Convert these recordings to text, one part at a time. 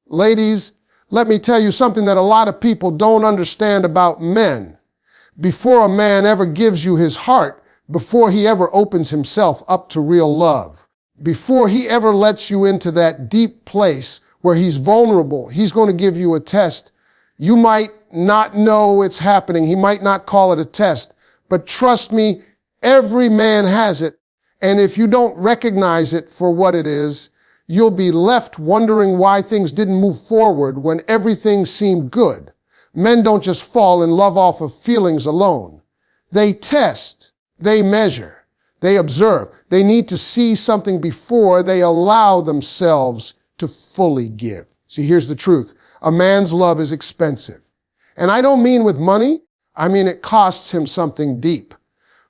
Ladies, let me tell you something that a lot of people don't understand about men. Before a man ever gives you his heart, before he ever opens himself up to real love, before he ever lets you into that deep place where he's vulnerable, he's going to give you a test. You might not know it's happening. He might not call it a test, but trust me, every man has it. And if you don't recognize it for what it is, you'll be left wondering why things didn't move forward when everything seemed good. Men don't just fall in love off of feelings alone. They test, they measure, they observe. They need to see something before they allow themselves to fully give. See, here's the truth. A man's love is expensive. And I don't mean with money. I mean it costs him something deep.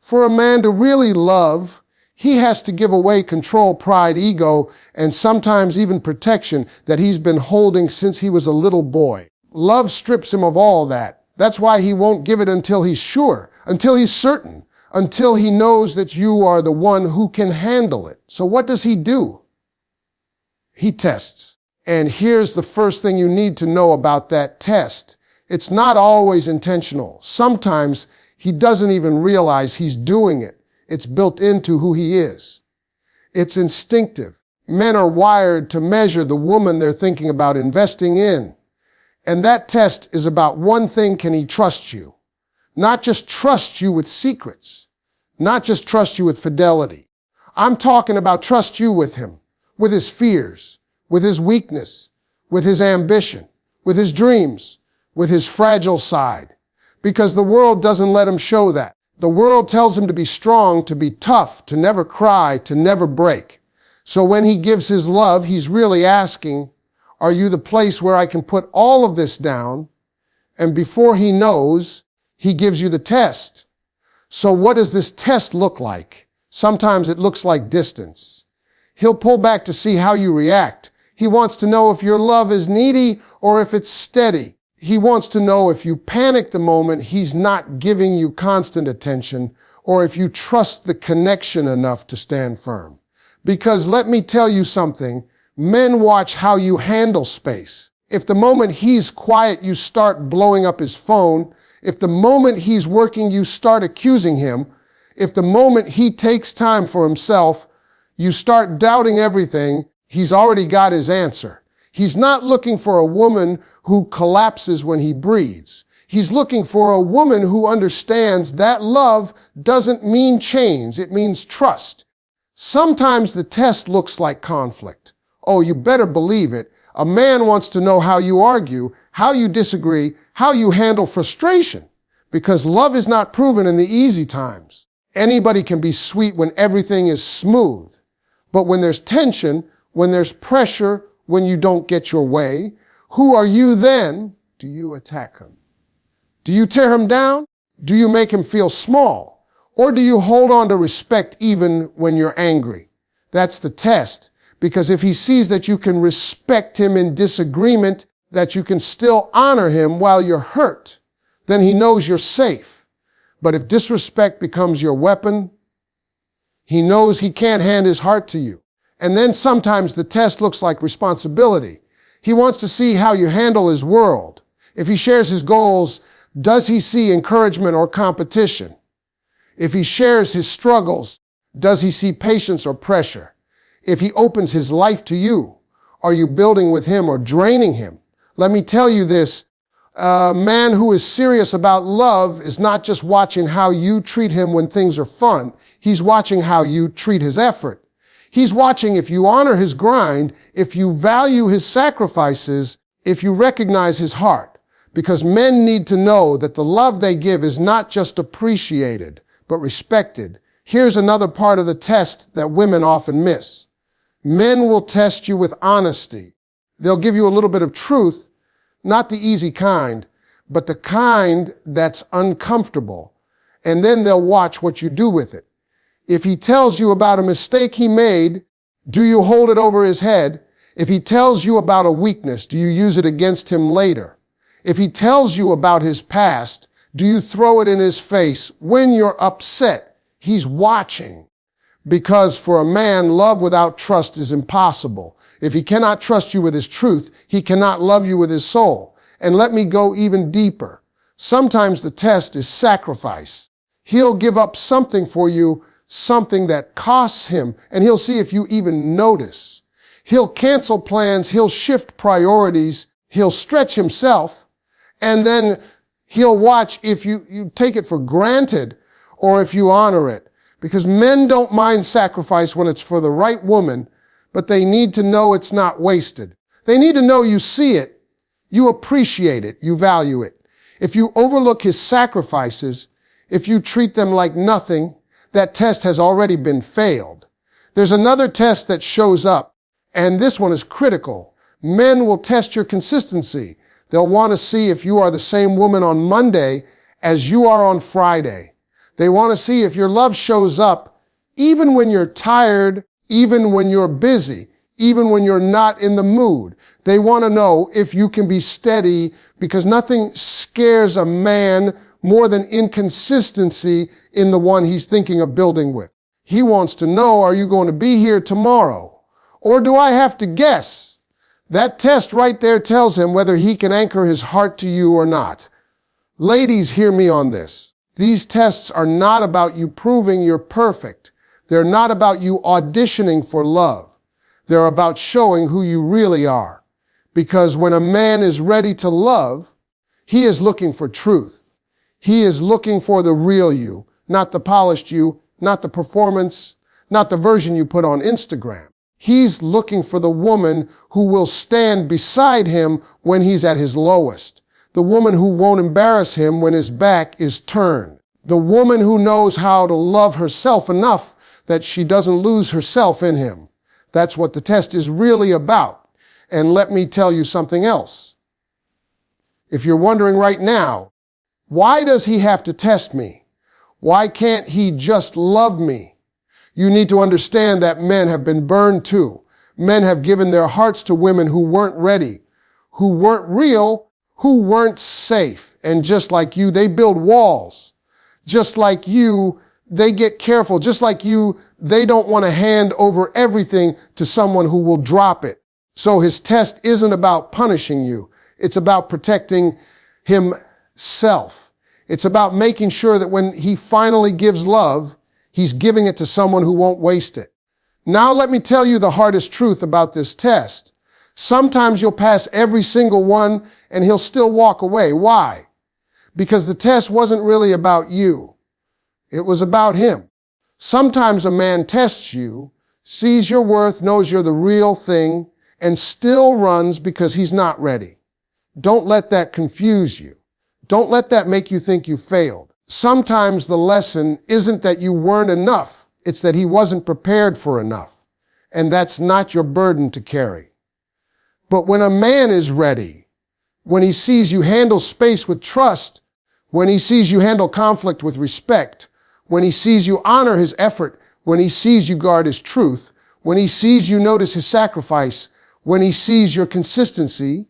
For a man to really love, he has to give away control, pride, ego, and sometimes even protection that he's been holding since he was a little boy. Love strips him of all that. That's why he won't give it until he's sure, until he's certain, until he knows that you are the one who can handle it. So what does he do? He tests. And here's the first thing you need to know about that test. It's not always intentional. Sometimes he doesn't even realize he's doing it. It's built into who he is. It's instinctive. Men are wired to measure the woman they're thinking about investing in. And that test is about one thing: can he trust you? Not just trust you with secrets. Not just trust you with fidelity. I'm talking about trust you with him, with his fears, with his weakness, with his ambition, with his dreams, with his fragile side. Because the world doesn't let him show that. The world tells him to be strong, to be tough, to never cry, to never break. So when he gives his love, he's really asking, are you the place where I can put all of this down? And before he knows, he gives you the test. So what does this test look like? Sometimes it looks like distance. He'll pull back to see how you react. He wants to know if your love is needy or if it's steady. He wants to know if you panic the moment he's not giving you constant attention, or if you trust the connection enough to stand firm. Because let me tell you something, men watch how you handle space. If the moment he's quiet, you start blowing up his phone. If the moment he's working, you start accusing him. If the moment he takes time for himself, you start doubting everything, he's already got his answer. He's not looking for a woman who collapses when he breathes. He's looking for a woman who understands that love doesn't mean chains, it means trust. Sometimes the test looks like conflict. Oh, you better believe it. A man wants to know how you argue, how you disagree, how you handle frustration. Because love is not proven in the easy times. Anybody can be sweet when everything is smooth. But when there's tension, when there's pressure, when you don't get your way, who are you then? Do you attack him? Do you tear him down? Do you make him feel small? Or do you hold on to respect even when you're angry? That's the test. Because if he sees that you can respect him in disagreement, that you can still honor him while you're hurt, then he knows you're safe. But if disrespect becomes your weapon, he knows he can't hand his heart to you. And then sometimes the test looks like responsibility. He wants to see how you handle his world. If he shares his goals, does he see encouragement or competition? If he shares his struggles, does he see patience or pressure? If he opens his life to you, are you building with him or draining him? Let me tell you this, a man who is serious about love is not just watching how you treat him when things are fun. He's watching how you treat his effort. He's watching if you honor his grind, if you value his sacrifices, if you recognize his heart. Because men need to know that the love they give is not just appreciated, but respected. Here's another part of the test that women often miss. Men will test you with honesty. They'll give you a little bit of truth, not the easy kind, but the kind that's uncomfortable. And then they'll watch what you do with it. If he tells you about a mistake he made, do you hold it over his head? If he tells you about a weakness, do you use it against him later? If he tells you about his past, do you throw it in his face when you're upset? He's watching. Because for a man, love without trust is impossible. If he cannot trust you with his truth, he cannot love you with his soul. And let me go even deeper. Sometimes the test is sacrifice. He'll give up something for you, something that costs him, and he'll see if you even notice. He'll cancel plans, he'll shift priorities, he'll stretch himself, and then he'll watch if you take it for granted or if you honor it. Because men don't mind sacrifice when it's for the right woman, but they need to know it's not wasted. They need to know you see it, you appreciate it, you value it. If you overlook his sacrifices, if you treat them like nothing, that test has already been failed. There's another test that shows up, and this one is critical. Men will test your consistency. They'll want to see if you are the same woman on Monday as you are on Friday. They want to see if your love shows up even when you're tired, even when you're busy, even when you're not in the mood. They want to know if you can be steady, because nothing scares a man more than inconsistency in the one he's thinking of building with. He wants to know, are you going to be here tomorrow? Or do I have to guess? That test right there tells him whether he can anchor his heart to you or not. Ladies, hear me on this. These tests are not about you proving you're perfect. They're not about you auditioning for love. They're about showing who you really are. Because when a man is ready to love, he is looking for truth. He is looking for the real you, not the polished you, not the performance, not the version you put on Instagram. He's looking for the woman who will stand beside him when he's at his lowest. The woman who won't embarrass him when his back is turned. The woman who knows how to love herself enough that she doesn't lose herself in him. That's what the test is really about. And let me tell you something else. If you're wondering right now, why does he have to test me? Why can't he just love me? You need to understand that men have been burned too. Men have given their hearts to women who weren't ready, who weren't real, who weren't safe. And just like you, they build walls. Just like you, they get careful. Just like you, they don't want to hand over everything to someone who will drop it. So his test isn't about punishing you. It's about protecting himself. It's about making sure that when he finally gives love, he's giving it to someone who won't waste it. Now let me tell you the hardest truth about this test. Sometimes you'll pass every single one and he'll still walk away. Why? Because the test wasn't really about you. It was about him. Sometimes a man tests you, sees your worth, knows you're the real thing, and still runs because he's not ready. Don't let that confuse you. Don't let that make you think you failed. Sometimes the lesson isn't that you weren't enough. It's that he wasn't prepared for enough. And that's not your burden to carry. But when a man is ready, when he sees you handle space with trust, when he sees you handle conflict with respect, when he sees you honor his effort, when he sees you guard his truth, when he sees you notice his sacrifice, when he sees your consistency,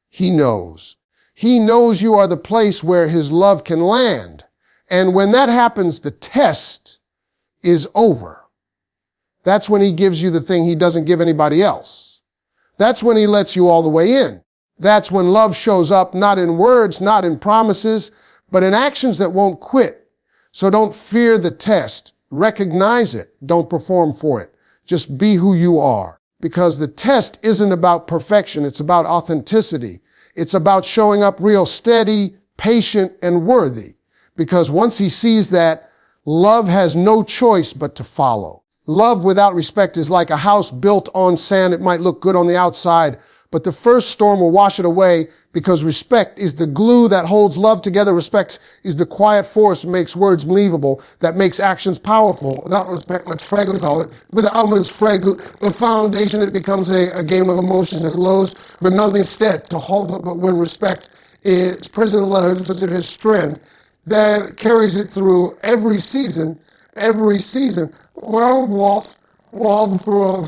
he knows. He knows you are the place where his love can land. And when that happens, the test is over. That's when he gives you the thing he doesn't give anybody else. That's when he lets you all the way in. That's when love shows up, not in words, not in promises, but in actions that won't quit. So don't fear the test. Recognize it. Don't perform for it. Just be who you are. Because the test isn't about perfection. It's about authenticity. It's about showing up real steady, patient, and worthy. Because once he sees that, love has no choice but to follow. Love without respect is like a house built on sand. It might look good on the outside, but the first storm will wash it away, because respect is the glue that holds love together. Respect is the quiet force that makes words believable, that makes actions powerful. Without respect, let's fragile call it. Without this fragile, the foundation, it becomes a game of emotions that lows for nothing stead to hold it. But when respect is present in love, it's his strength that carries it through every season. Well, through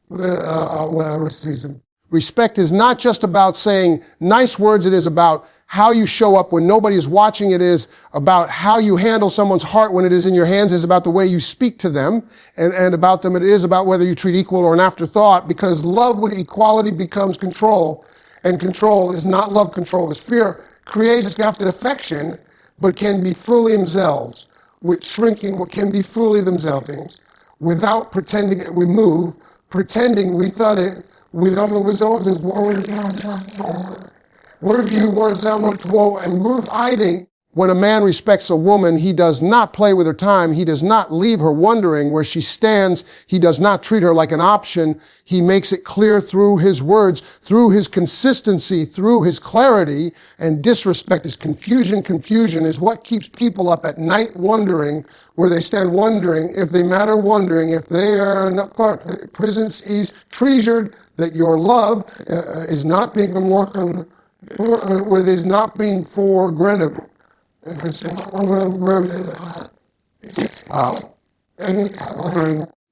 whatever season. Respect is not just about saying nice words, it is about how you show up when nobody is watching. It is about how you handle someone's heart when it is in your hands. It's about the way you speak to them and about them. It is about whether you treat equal or an afterthought, because love with equality becomes control, and control is not love. Control is fear. Creates after affection, but can be fully themselves, with shrinking what can be fully themselves, without pretending it we move, pretending we thought it, without the results is word view, word sound, word flow, and move hiding. When a man respects a woman, he does not play with her time. He does not leave her wondering where she stands. He does not treat her like an option. He makes it clear through his words, through his consistency, through his clarity. And disrespect is confusion. Confusion is what keeps people up at night wondering where they stand, wondering if they matter, wondering if they are not part. Presence is treasured, that your love is not being more where there's not being for granted.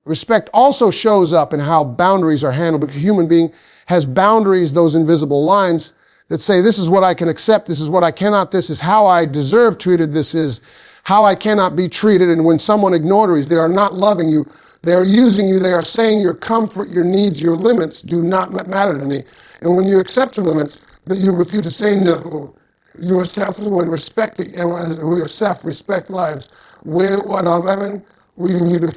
Respect also shows up in how boundaries are handled, because a human being has boundaries, those invisible lines that say, this is what I can accept, this is what I cannot, this is how I deserve treated, this is how I cannot be treated. And when someone ignores, they are not loving you. They are using you. They are saying your comfort, your needs, your limits do not matter to me. And when you accept your limits, that you refuse to say no, yourself and respecting your self-respect lives. What I'm having, we need to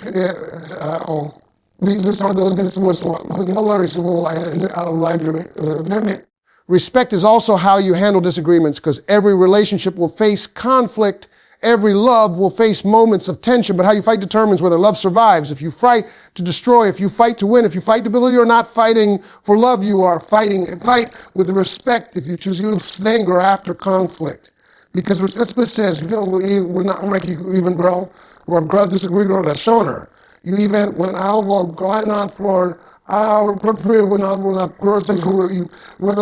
respect is also how you handle disagreements, because every relationship will face conflict. Every love will face moments of tension, but how you fight determines whether love survives. If you fight to destroy, if you fight to win, if you fight to build, you're not fighting for love, you are fighting. Fight with respect if you choose to use anger after conflict. Because respect says, we're not make you even grow, or grow disagree, or that's shown her. You even, when I will going on for our prefer when I will not grow things who you when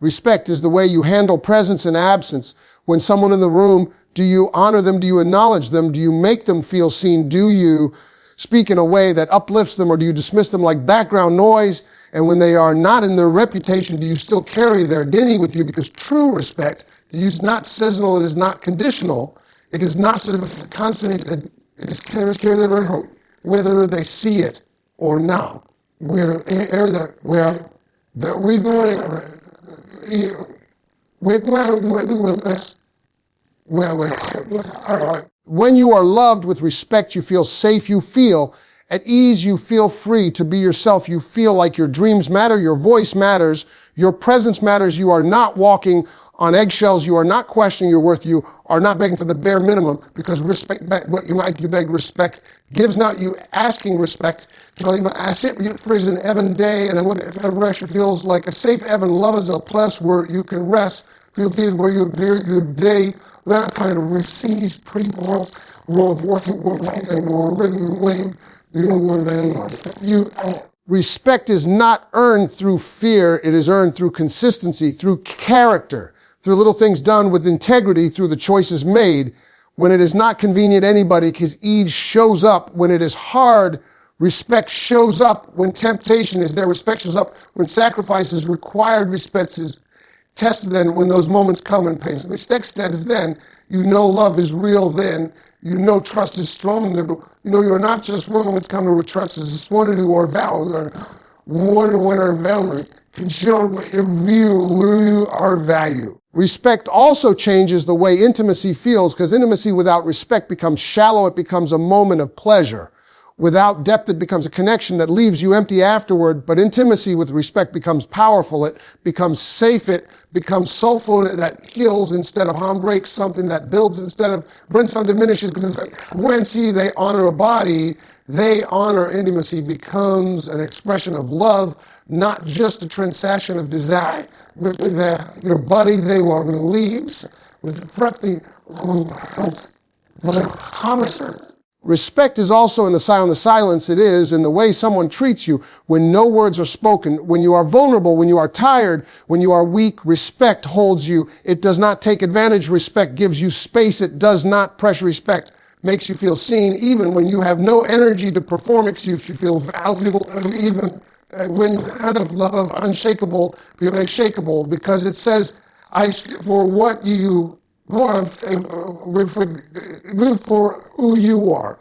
respect is the way you handle presence and absence. When someone in the room, do you honor them? Do you acknowledge them? Do you make them feel seen? Do you speak in a way that uplifts them, or do you dismiss them like background noise? And when they are not in their reputation, do you still carry their identity with you? Because true respect is not seasonal, it is not conditional. It is not sort of constant, it is carry their whether they see it or not. When you are loved with respect, you feel safe, you feel at ease, you feel free to be yourself, you feel like your dreams matter, your voice matters, your presence matters, you are not walking on eggshells, you are not questioning your worth, you are not begging for the bare minimum, because respect, what you beg respect gives not you asking respect. I sit for an Evan day, and if rest feels like a safe Evan, love is a place where you can rest, feel peace where you very good day, that kind of receives pretty world of working and respect is not earned through fear, it is earned through consistency, through character, through little things done with integrity, through the choices made. When it is not convenient to anybody, because ease shows up. When it is hard, respect shows up. When temptation is there, respect shows up. When sacrifice is required, respect is tested. Then when those moments come and pain. Respect is then, you know love is real then. You know trust is strong. You know you're not just one that's coming with trust. It's one who are valued, one are valued. Can show you are valued. Respect also changes the way intimacy feels, because intimacy without respect becomes shallow. It becomes a moment of pleasure. Without depth, it becomes a connection that leaves you empty afterward. But intimacy with respect becomes powerful. It becomes safe. It becomes soulful. That heals instead of harm, breaks, something that builds instead of brings, some diminishes. When they honor a body, they honor intimacy, becomes an expression of love, not just a transaction of desire. Your body, they want leaves with frothy homicide. Respect is also in the silence. It is in the way someone treats you when no words are spoken, when you are vulnerable, when you are tired, when you are weak. Respect holds you. It does not take advantage. Respect gives you space. It does not pressure. Respect makes you feel seen even when you have no energy to perform. You feel valuable even When out of love, unshakable, you're shakable, because it says, for what you want, for who you are.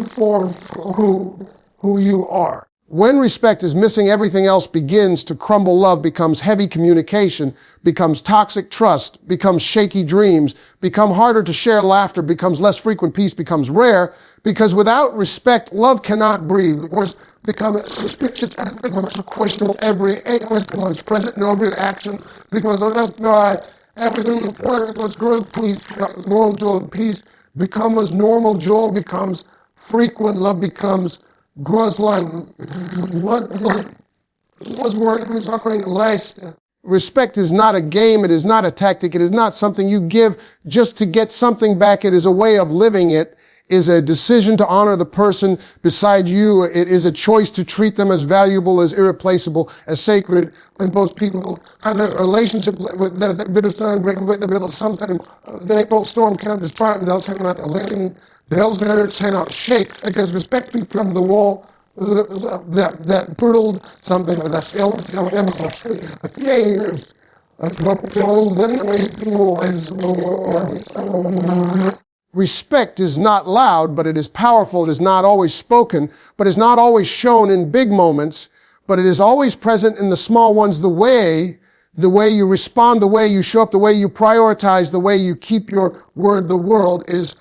For who you are. When respect is missing, everything else begins to crumble. Love becomes heavy communication, becomes toxic trust, becomes shaky dreams, become harder to share laughter, becomes less frequent, peace becomes rare, because without respect, love cannot breathe. Of course, suspicious, becomes questionable every act, becomes present in every action, because everything was growth, peace, moral joy, peace becomes normal, joy becomes frequent, love becomes grows like what was working operating last. Respect is not a game, it is not a tactic, it is not something you give just to get something back. It is a way of living. It is a decision to honor the person beside you. It is a choice to treat them as valuable, as irreplaceable, as sacred. When both people have a relationship with that bit of sun, breaking with the middle of something, the April storm can't destroy them. They'll take them out the lane. They'll cannot shake, because respect becomes the wall that brutaled something with a Respect is not loud, but it is powerful. It is not always spoken, but is not always shown in big moments, but it is always present in the small ones. The way you respond, the way you show up, the way you prioritize, the way you keep your word. The world is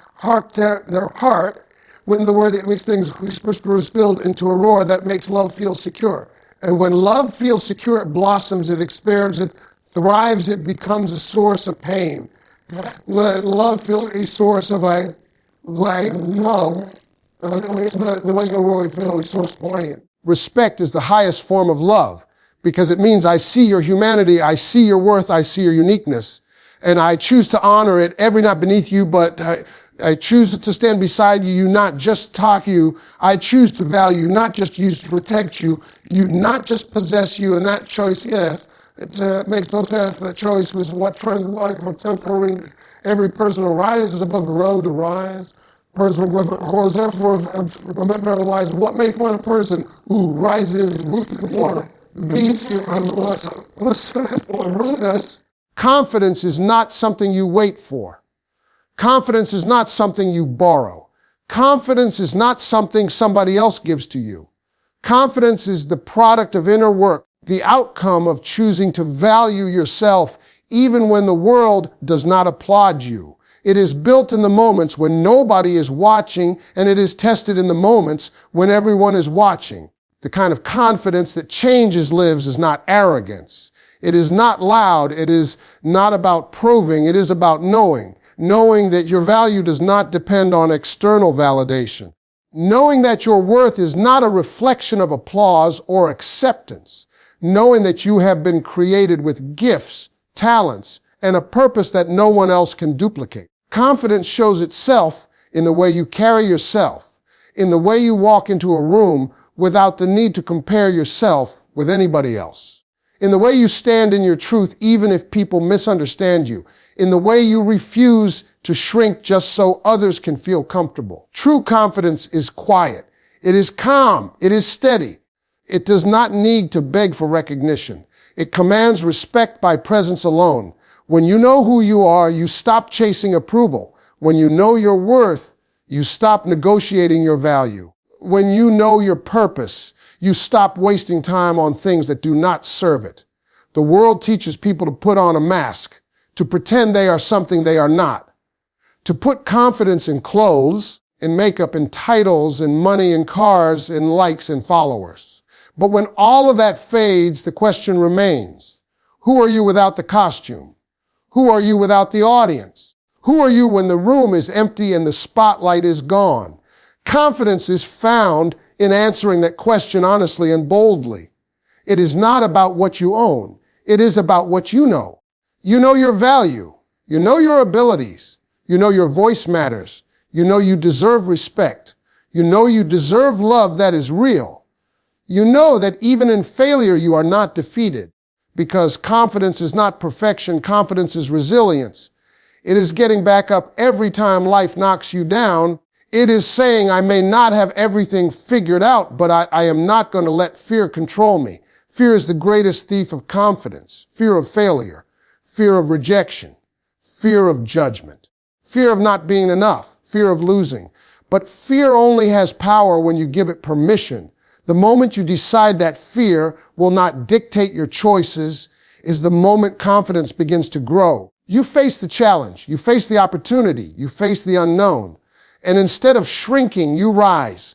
their heart, when the word that makes things whispers build into a roar that makes love feel secure. And when love feels secure, it blossoms, it expands, it thrives, it becomes a source of pain. Let love feel a source of no, the way you really feel a source of pain. Respect is the highest form of love, because it means I see your humanity, I see your worth, I see your uniqueness, and I choose to honor it, every not beneath you, but I choose to stand beside you, not just talk you. I choose to value, not just use to protect you, not just possess you. And that choice, yes, it makes no sense. That choice was what trends life from temporary. Every person arises above the road to rise. Person was therefore realize what makes one person who rises, moves the water, beats you, and confidence is not something you wait for. Confidence is not something you borrow. Confidence is not something somebody else gives to you. Confidence is the product of inner work, the outcome of choosing to value yourself even when the world does not applaud you. It is built in the moments when nobody is watching, and it is tested in the moments when everyone is watching. The kind of confidence that changes lives is not arrogance. It is not loud. It is not about proving. It is about knowing. Knowing that your value does not depend on external validation. Knowing that your worth is not a reflection of applause or acceptance. Knowing that you have been created with gifts, talents, and a purpose that no one else can duplicate. Confidence shows itself in the way you carry yourself, in the way you walk into a room without the need to compare yourself with anybody else, in the way you stand in your truth even if people misunderstand you, in the way you refuse to shrink just so others can feel comfortable. True confidence is quiet. It is calm. It is steady. It does not need to beg for recognition. It commands respect by presence alone. When you know who you are, you stop chasing approval. When you know your worth, you stop negotiating your value. When you know your purpose, you stop wasting time on things that do not serve it. The world teaches people to put on a mask, to pretend they are something they are not, to put confidence in clothes, in makeup, in titles, in money, in cars, in likes, and followers. But when all of that fades, the question remains, who are you without the costume? Who are you without the audience? Who are you when the room is empty and the spotlight is gone? Confidence is found in answering that question honestly and boldly. It is not about what you own. It is about what you know. You know your value. You know your abilities. You know your voice matters. You know you deserve respect. You know you deserve love that is real. You know that even in failure you are not defeated, because confidence is not perfection. Confidence is resilience. It is getting back up every time life knocks you down. It is saying I may not have everything figured out, but I am not going to let fear control me. Fear is the greatest thief of confidence. Fear of failure, fear of rejection, fear of judgment, fear of not being enough, fear of losing. But fear only has power when you give it permission. The moment you decide that fear will not dictate your choices is the moment confidence begins to grow. You face the challenge, you face the opportunity, you face the unknown. And instead of shrinking, you rise.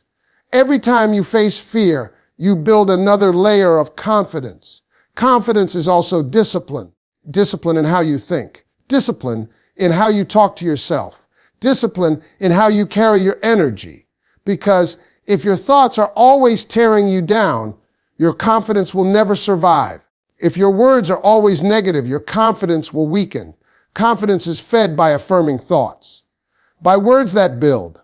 Every time you face fear, you build another layer of confidence. Confidence is also discipline. Discipline in how you think. Discipline in how you talk to yourself. Discipline in how you carry your energy. Because if your thoughts are always tearing you down, your confidence will never survive. If your words are always negative, your confidence will weaken. Confidence is fed by affirming thoughts, by words that build,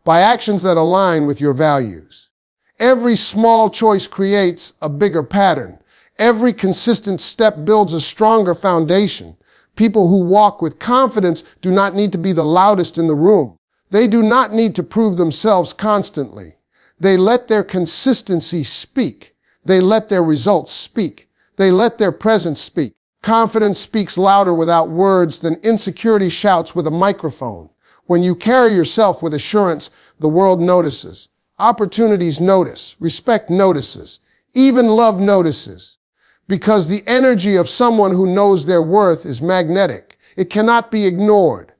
by actions that align with your values. Every small choice creates a bigger pattern. Every consistent step builds a stronger foundation. People who walk with confidence do not need to be the loudest in the room. They do not need to prove themselves constantly. They let their consistency speak. They let their results speak. They let their presence speak. Confidence speaks louder without words than insecurity shouts with a microphone. When you carry yourself with assurance, the world notices. Opportunities notice. Respect notices. Even love notices. Because the energy of someone who knows their worth is magnetic. It cannot be ignored.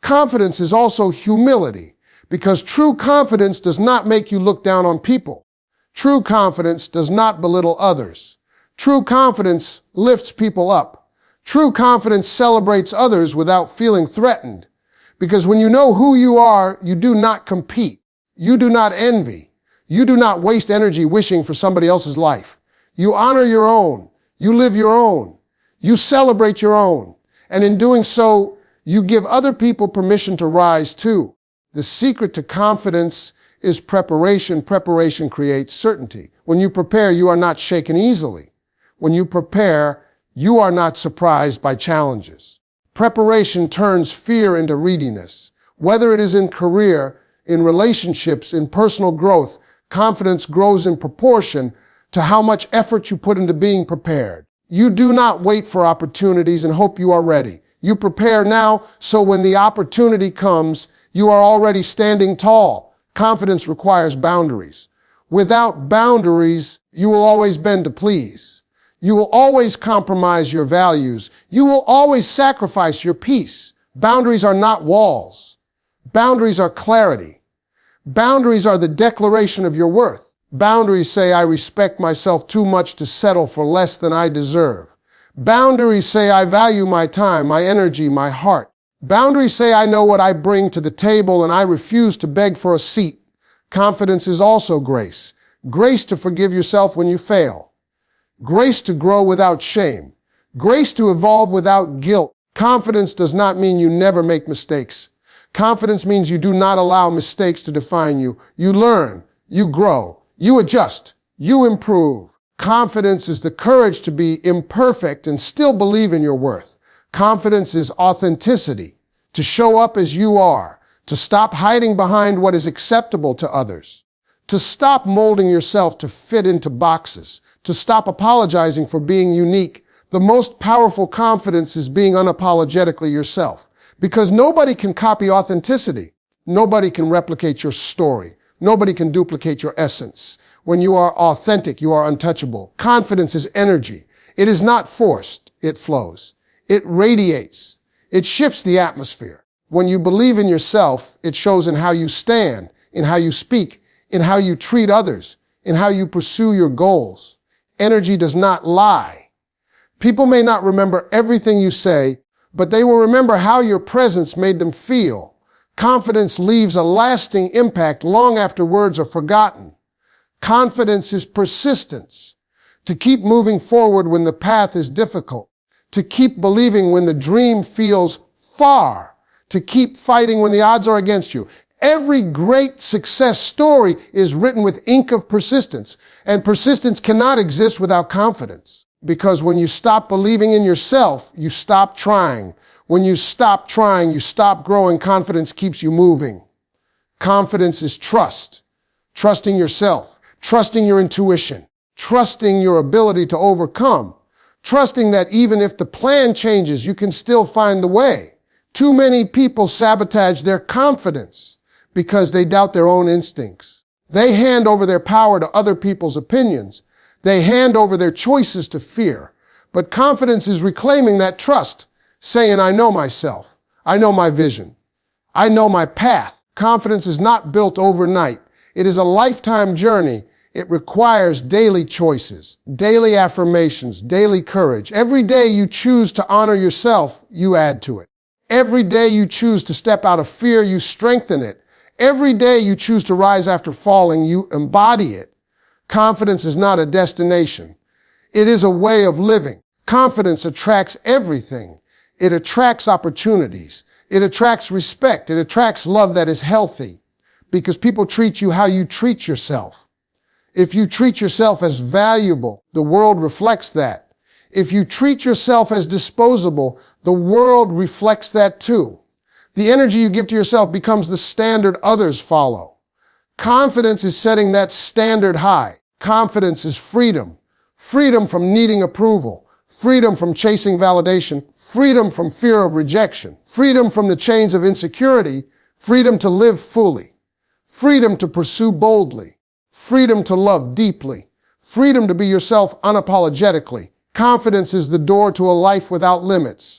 Confidence is also humility, because true confidence does not make you look down on people. True confidence does not belittle others. True confidence lifts people up. True confidence celebrates others without feeling threatened. Because when you know who you are, you do not compete. You do not envy. You do not waste energy wishing for somebody else's life. You honor your own. You live your own. You celebrate your own. And in doing so, you give other people permission to rise too. The secret to confidence is preparation. Preparation creates certainty. When you prepare, you are not shaken easily. When you prepare, you are not surprised by challenges. Preparation turns fear into readiness. Whether it is in career, in relationships, in personal growth, confidence grows in proportion to how much effort you put into being prepared. You do not wait for opportunities and hope you are ready. You prepare now, so when the opportunity comes, you are already standing tall. Confidence requires boundaries. Without boundaries, you will always bend to please. You will always compromise your values. You will always sacrifice your peace. Boundaries are not walls. Boundaries are clarity. Boundaries are the declaration of your worth. Boundaries say, I respect myself too much to settle for less than I deserve. Boundaries say, I value my time, my energy, my heart. Boundaries say, I know what I bring to the table and I refuse to beg for a seat. Confidence is also grace. Grace to forgive yourself when you fail. Grace to grow without shame. Grace to evolve without guilt. Confidence does not mean you never make mistakes. Confidence means you do not allow mistakes to define you. You learn, you grow, you adjust, you improve. Confidence is the courage to be imperfect and still believe in your worth. Confidence is authenticity, to show up as you are, to stop hiding behind what is acceptable to others, to stop molding yourself to fit into boxes, to stop apologizing for being unique. The most powerful confidence is being unapologetically yourself, because nobody can copy authenticity. Nobody can replicate your story. Nobody can duplicate your essence. When you are authentic, you are untouchable. Confidence is energy. It is not forced. It flows. It radiates. It shifts the atmosphere. When you believe in yourself, it shows in how you stand, in how you speak, in how you treat others, in how you pursue your goals. Energy does not lie. People may not remember everything you say, but they will remember how your presence made them feel. Confidence leaves a lasting impact long after words are forgotten. Confidence is persistence. To keep moving forward when the path is difficult. To keep believing when the dream feels far. To keep fighting when the odds are against you. Every great success story is written with ink of persistence, and persistence cannot exist without confidence. Because when you stop believing in yourself, you stop trying. When you stop trying, you stop growing. Confidence keeps you moving. Confidence is trust. Trusting yourself, trusting your intuition, trusting your ability to overcome, trusting that even if the plan changes, you can still find the way. Too many people sabotage their confidence because they doubt their own instincts. They hand over their power to other people's opinions. They hand over their choices to fear. But confidence is reclaiming that trust, saying, I know myself. I know my vision. I know my path. Confidence is not built overnight. It is a lifetime journey. It requires daily choices, daily affirmations, daily courage. Every day you choose to honor yourself, you add to it. Every day you choose to step out of fear, you strengthen it. Every day you choose to rise after falling, you embody it. Confidence is not a destination. It is a way of living. Confidence attracts everything. It attracts opportunities. It attracts respect. It attracts love that is healthy because people treat you how you treat yourself. If you treat yourself as valuable, the world reflects that. If you treat yourself as disposable, the world reflects that too. The energy you give to yourself becomes the standard others follow. Confidence is setting that standard high. Confidence is freedom. Freedom from needing approval. Freedom from chasing validation. Freedom from fear of rejection. Freedom from the chains of insecurity. Freedom to live fully. Freedom to pursue boldly. Freedom to love deeply. Freedom to be yourself unapologetically. Confidence is the door to a life without limits.